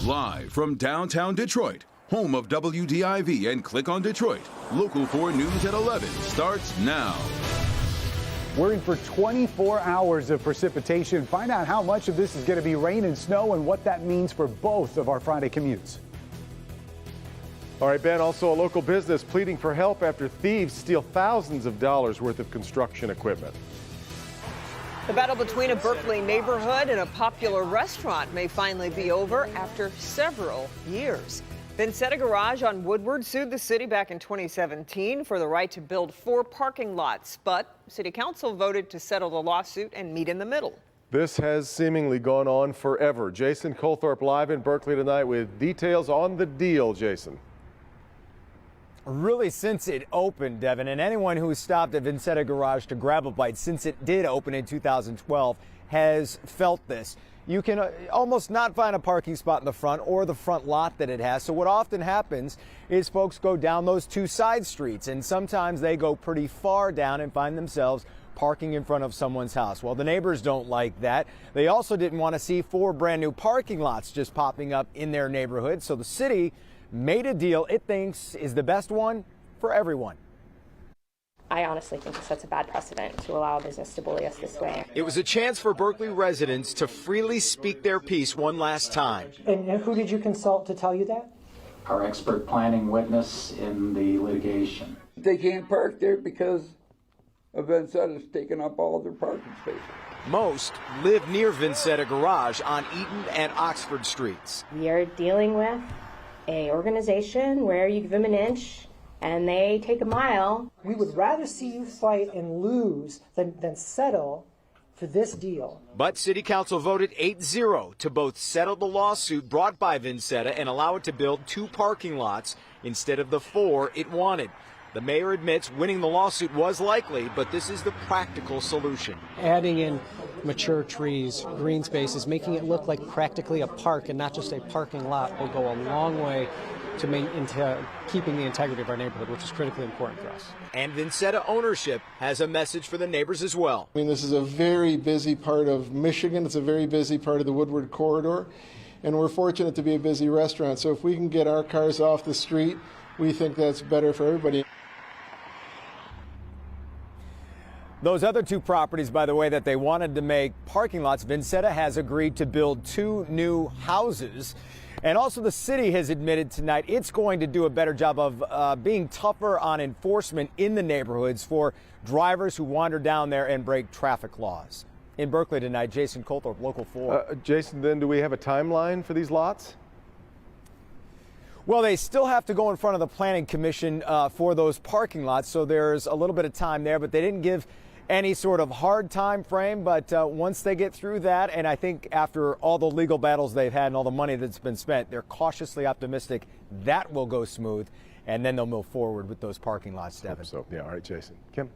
Live from downtown Detroit, home of WDIV and Click on Detroit, Local 4 News at 11 starts now. We're in for 24 hours of precipitation. Find out how much of this is going to be rain and snow and what that means for both of our Friday commutes. All right, Ben, also a local business pleading for help after thieves steal thousands of dollars worth of construction equipment. The battle between a Berkeley neighborhood and a popular restaurant may finally be over after several years. Vinsetta Garage on Woodward sued the city back in 2017 for the right to build 4 parking lots, but city council voted to settle the lawsuit and meet in the middle. This has seemingly gone on forever. Jason Colthorpe live in Berkeley tonight with details on the deal. Jason. Really, since it opened, Devin, and anyone who stopped at Vinsetta Garage to grab a bite since it did open in 2012 has felt this. You can almost not find a parking spot in the front or the front lot that it has. So what often happens is folks go down those 2 side streets, and sometimes they go pretty far down and find themselves parking in front of someone's house. Well, the neighbors don't like that. They also didn't want to see 4 brand new parking lots just popping up in their neighborhood. So the city made a deal it thinks is the best one for everyone. I honestly think this sets a bad precedent to allow a business to bully us this way. It was a chance for Berkeley residents to freely speak their piece one last time. And who did you consult to tell you that? Our expert planning witness in the litigation. They can't park there because Vinsetta's taking up all of their parking spaces. Most live near Vinsetta Garage on Eaton and Oxford Streets. We are dealing with an organization where you give them an inch and they take a mile. We would rather see you fight and lose than settle for this deal. But City Council voted 8-0 to both settle the lawsuit brought by Vinsetta and allow it to build 2 parking lots instead of the 4 it wanted. The mayor admits winning the lawsuit was likely, but this is the practical solution. Adding in mature trees, green spaces, making it look like practically a park and not just a parking lot will go a long way to keeping the integrity of our neighborhood, which is critically important for us. And Vinsetta ownership has a message for the neighbors as well. I mean, this is a very busy part of Michigan. It's a very busy part of the Woodward corridor, and we're fortunate to be a busy restaurant. So if we can get our cars off the street, we think that's better for everybody. Those other 2 properties, by the way, that they wanted to make parking lots, Vinsetta has agreed to build 2 new houses. And also the city has admitted tonight it's going to do a better job of being tougher on enforcement in the neighborhoods for drivers who wander down there and break traffic laws. In Berkeley tonight, Jason Colthorpe, Local 4. Jason, then do we have a timeline for these lots? Well, they still have to go in front of the Planning Commission for those parking lots, so there's a little bit of time there, but they didn't give any sort of hard time frame. But once they get through that, and I think after all the legal battles they've had and all the money that's been spent, they're cautiously optimistic that will go smooth, and then they'll move forward with those parking lots, Devin. So, yeah, all right, Jason. Kim?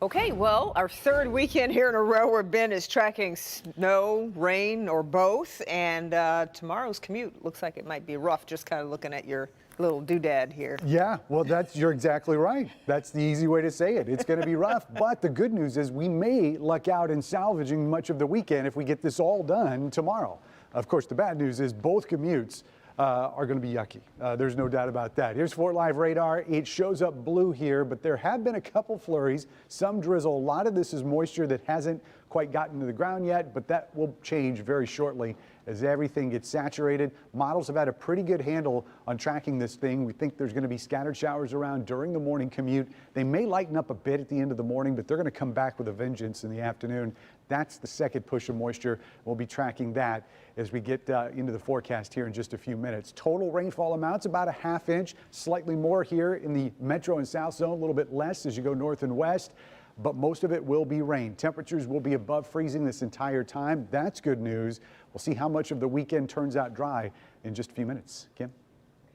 Okay, well, our 3rd weekend here in a row where Ben is tracking snow, rain, or both, and tomorrow's commute looks like it might be rough, just kind of looking at your little doodad here. Yeah, well, you're exactly right. That's the easy way to say it. It's going to be rough, but the good news is we may luck out in salvaging much of the weekend if we get this all done tomorrow. Of course, the bad news is both commutes are going to be yucky. There's no doubt about that. Here's 4 Live radar. It shows up blue here, but there have been a couple flurries, some drizzle. A lot of this is moisture that hasn't quite gotten to the ground yet, but that will change very shortly as everything gets saturated. Models have had a pretty good handle on tracking this thing. We think there's going to be scattered showers around during the morning commute. They may lighten up a bit at the end of the morning, but they're going to come back with a vengeance in the afternoon. That's the second push of moisture. We'll be tracking that as we get into the forecast here in just a few minutes. Total rainfall amounts about a ½ inch, slightly more here in the metro and south zone, a little bit less as you go north and west, but most of it will be rain. Temperatures will be above freezing this entire time. That's good news. We'll see how much of the weekend turns out dry in just a few minutes. Kim?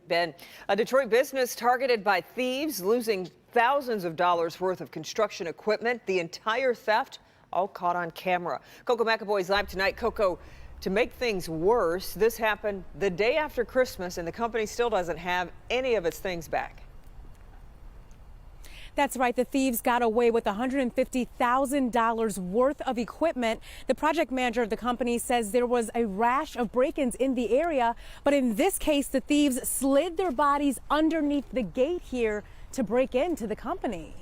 Ben, a Detroit business targeted by thieves, losing thousands of dollars worth of construction equipment. The entire theft all caught on camera. Coco McAvoy's live tonight. Coco, to make things worse, this happened the day after Christmas, and the company still doesn't have any of its things back. That's right. The thieves got away with $150,000 worth of equipment. The project manager of the company says there was a rash of break-ins in the area, but in this case, the thieves slid their bodies underneath the gate here to break into the company.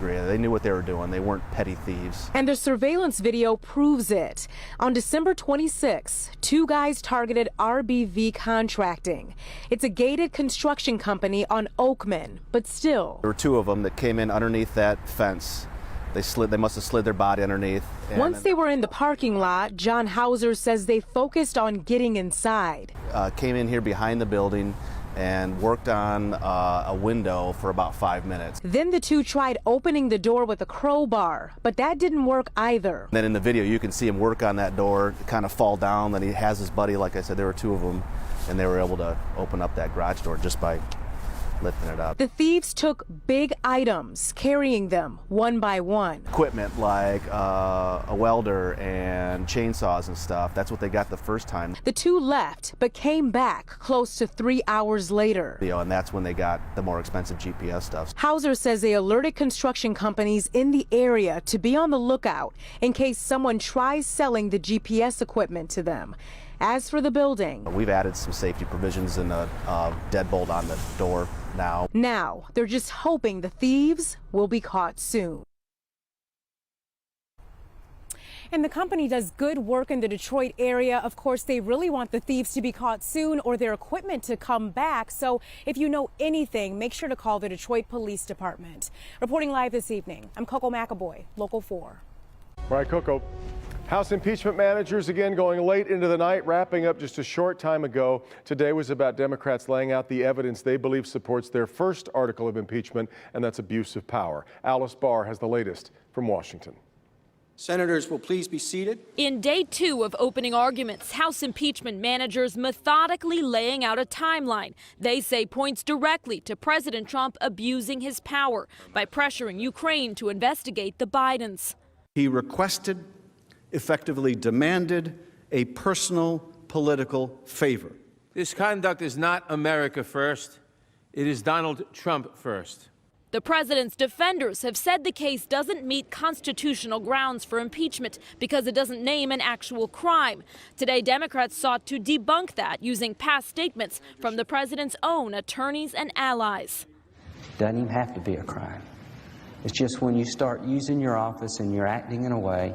They knew what they were doing. They weren't petty thieves. And the surveillance video proves it. On December 26, two guys targeted RBV Contracting. It's a gated construction company on Oakman, but still. There were two of them that came in underneath that fence. They must have slid their body underneath. Once they were in the parking lot, John Hauser says they focused on getting inside. Came in here behind the building and worked on a window for about 5 minutes. Then the two tried opening the door with a crowbar, but that didn't work either. Then in the video, you can see him work on that door, kind of fall down. Then he has his buddy, like I said, there were two of them, and they were able to open up that garage door just by lifting it up. The thieves took big items, carrying them one by one. Equipment like a welder and chainsaws and stuff. That's what they got the first time. The two left, but came back close to 3 hours later. And that's when they got the more expensive GPS stuff. Hauser says they alerted construction companies in the area to be on the lookout in case someone tries selling the GPS equipment to them. As for the building, we've added some safety provisions and a deadbolt on the door now. Now, they're just hoping the thieves will be caught soon. And the company does good work in the Detroit area. Of course, they really want the thieves to be caught soon or their equipment to come back. So if you know anything, make sure to call the Detroit Police Department. Reporting live this evening, I'm Coco McAvoy, Local 4. All right, Coco. House impeachment managers again going late into the night, wrapping up just a short time ago. Today was about Democrats laying out the evidence they believe supports their first article of impeachment, and that's abuse of power. Alice Barr has the latest from Washington. Senators will please be seated. In day 2 of opening arguments, House impeachment managers methodically laying out a timeline they say points directly to President Trump abusing his power by pressuring Ukraine to investigate the Bidens. He requested, effectively demanded, a personal political favor. This conduct is not America first. It is Donald Trump first. The president's defenders have said the case doesn't meet constitutional grounds for impeachment because it doesn't name an actual crime. Today, Democrats sought to debunk that using past statements from the president's own attorneys and allies. Doesn't even have to be a crime. It's just when you start using your office and you're acting in a way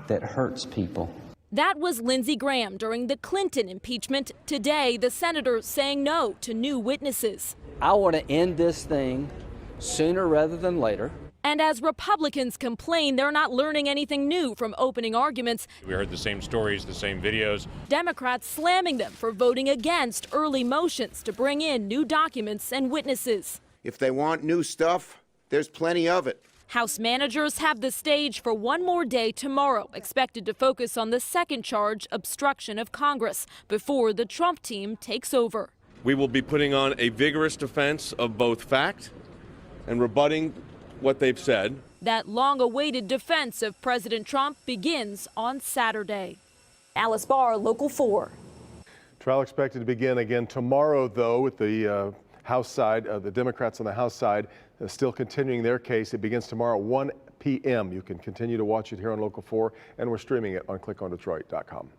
that hurts people. That was Lindsey Graham during the Clinton impeachment. Today, the senator saying no to new witnesses. I want to end this thing sooner rather than later. And as Republicans complain they're not learning anything new from opening arguments, we heard the same stories, the same videos. Democrats slamming them for voting against early motions to bring in new documents and witnesses. If they want new stuff, there's plenty of it. House managers have the stage for one more day tomorrow, expected to focus on the second charge, obstruction of Congress, before the Trump team takes over. We will be putting on a vigorous defense of both fact and rebutting what they've said. That long-awaited defense of President Trump begins on Saturday. Alice Barr, Local 4. Trial expected to begin again tomorrow, though, with the House side, the Democrats on the House side still continuing their case. It begins tomorrow at 1 p.m. You can continue to watch it here on Local 4, and we're streaming it on clickondetroit.com.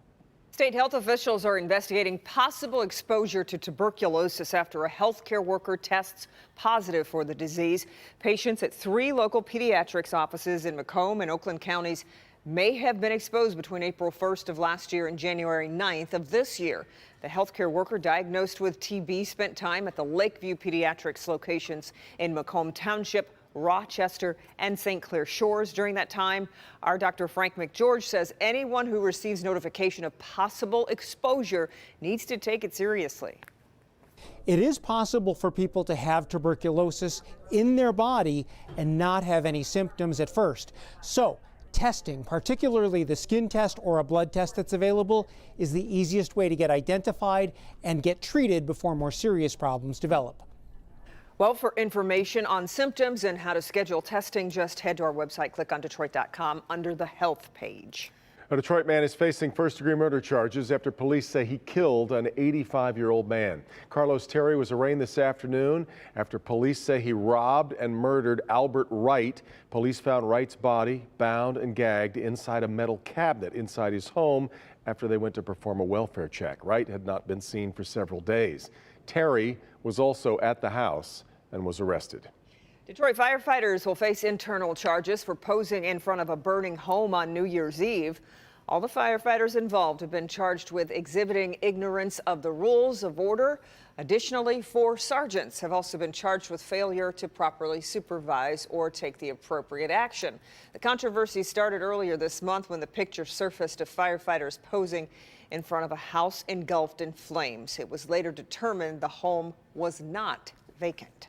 State health officials are investigating possible exposure to tuberculosis after a healthcare worker tests positive for the disease. Patients at 3 local pediatrics offices in Macomb and Oakland counties may have been exposed between April 1st of last year and January 9th of this year. The healthcare worker diagnosed with TB spent time at the Lakeview Pediatrics locations in Macomb Township, Rochester, and St. Clair Shores during that time. Our Dr. Frank McGeorge says anyone who receives notification of possible exposure needs to take it seriously. It is possible for people to have tuberculosis in their body and not have any symptoms at first. So, testing, particularly the skin test or a blood test that's available, is the easiest way to get identified and get treated before more serious problems develop. Well, for information on symptoms and how to schedule testing, just head to our website, clickondetroit.com, under the health page. A Detroit man is facing first-degree murder charges after police say he killed an 85-year-old man. Carlos Terry was arraigned this afternoon after police say he robbed and murdered Albert Wright. Police found Wright's body bound and gagged inside a metal cabinet inside his home after they went to perform a welfare check. Wright had not been seen for several days. Terry was also at the house and was arrested. Detroit firefighters will face internal charges for posing in front of a burning home on New Year's Eve. All the firefighters involved have been charged with exhibiting ignorance of the rules of order. Additionally, 4 sergeants have also been charged with failure to properly supervise or take the appropriate action. The controversy started earlier this month when the picture surfaced of firefighters posing in front of a house engulfed in flames. It was later determined the home was not vacant.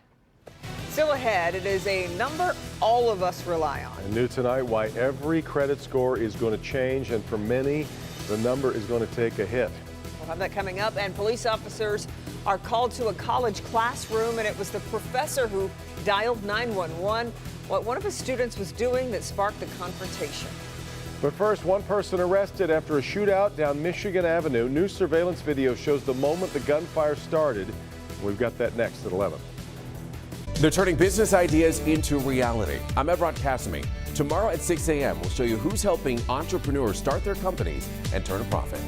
Still ahead, it is a number all of us rely on. And new tonight, why every credit score is going to change, and for many, the number is going to take a hit. We'll have that coming up, and police officers are called to a college classroom, and it was the professor who dialed 911. What one of his students was doing that sparked the confrontation. But first, one person arrested after a shootout down Michigan Avenue. New surveillance video shows the moment the gunfire started. We've got that next at 11. They're turning business ideas into reality. I'm Ebrod Cassimy. Tomorrow at 6 a.m., we'll show you who's helping entrepreneurs start their companies and turn a profit.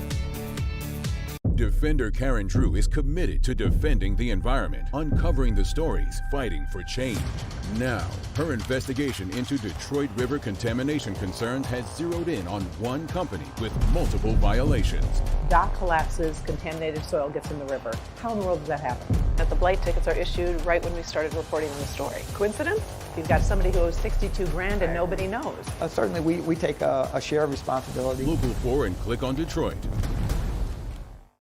Defender Karen Drew is committed to defending the environment, uncovering the stories, fighting for change. Now, her investigation into Detroit River contamination concerns has zeroed in on one company with multiple violations. Dock collapses, contaminated soil gets in the river. How in the world does that happen? That the blight tickets are issued right when we started reporting on the story. Coincidence? You've got somebody who owes $62,000 and nobody knows. Certainly we take a share of responsibility. Local 4 and click on Detroit.